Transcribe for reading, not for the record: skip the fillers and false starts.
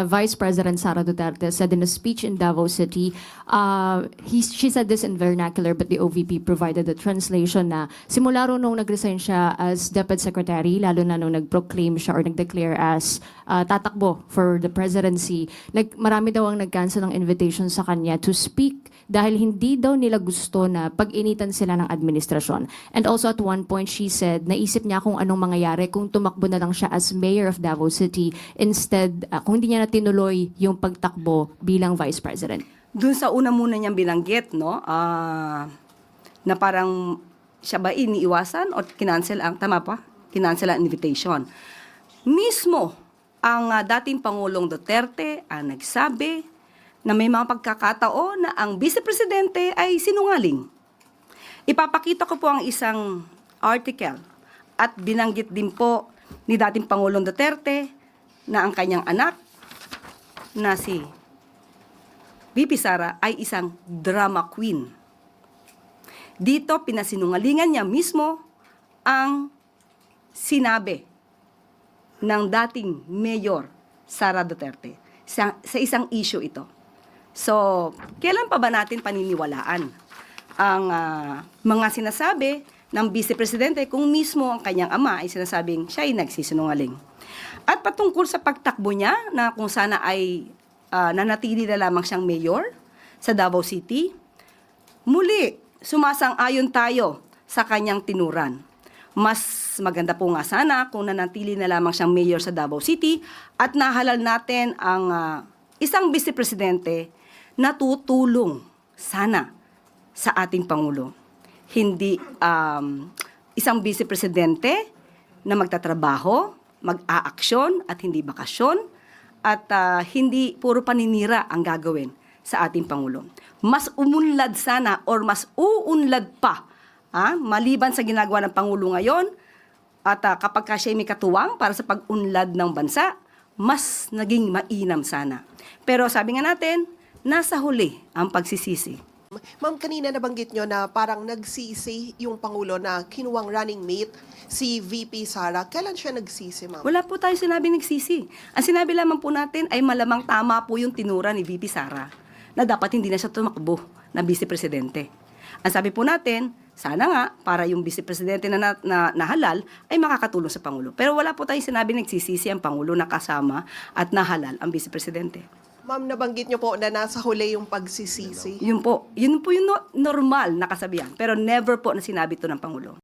Vice President Sara Duterte said in a speech in Davao City, she said this in vernacular, but the OVP provided the translation na simula ro nung nag-resign siya as Deputy Secretary, lalo na nung nag-proclaim siya or nag-declare as tatakbo for the presidency, marami daw ang nag-cancel ng invitation sa kanya to speak dahil hindi daw nila gusto na pag-initan sila ng administrasyon. And also at one point, she said, naisip niya kung anong mangyayari kung tumakbo na lang siya as Mayor of Davao City instead, kung hindi niya na tinuloy yung pagtakbo bilang Vice President. Doon sa una muna niyang binanggit, no, na parang siya ba iniiwasan o kinancel ang, tama pa? Kinancel ang invitation. Mismo ang dating Pangulong Duterte ang nagsabi na may mga pagkakataon na ang Vice Presidente ay sinungaling. Ipapakita ko po ang isang article at binanggit din po ni dating Pangulong Duterte na ang kanyang anak na si VP Sara ay isang drama queen. Dito pinasinungalingan niya mismo ang sinabi ng dating Mayor Sara Duterte sa isang issue ito. So, kailan pa ba natin paniniwalaan ang mga sinasabi ng Vice Presidente kung mismo ang kanyang ama ay sinasabing siya ay nagsisinungaling? At patungkol sa pagtakbo niya na kung sana ay nanatili na lamang siyang mayor sa Davao City, muli sumasang-ayon tayo sa kanyang tinuran. Mas maganda po nga sana kung nanatili na lamang siyang mayor sa Davao City at nahalal natin ang isang Vice Presidente na tutulong sana sa ating Pangulo. Hindi isang Vice Presidente na magtatrabaho, mag-aaksyon at hindi bakasyon at hindi puro paninira ang gagawin sa ating Pangulo. Mas umunlad sana or mas uunlad pa maliban sa ginagawa ng Pangulo ngayon at kapag siya may katuwang para sa pag-unlad ng bansa, mas naging mainam sana. Pero sabi nga natin, nasa huli ang pagsisisi. Ma'am, kanina nabanggit nyo na parang nagsisi yung Pangulo na kinuwang running mate si VP Sara. Kailan siya nagsisi, ma'am? Wala po tayo sinabi nagsisi. Ang sinabi lamang po natin ay malamang tama po yung tinura ni VP Sara na dapat hindi na siya tumakbo na Vice Presidente. Ang sabi po natin, sana nga para yung Vice Presidente na nahalal ay makakatulong sa Pangulo. Pero wala po tayo sinabi nagsisisi ang Pangulo na kasama at nahalal ang Vice Presidente. Ma'am, nabanggit nyo po na nasa huli yung pagsisisi. Yun po yung normal na kasabihan. Pero never po na sinabi ito ng Pangulo.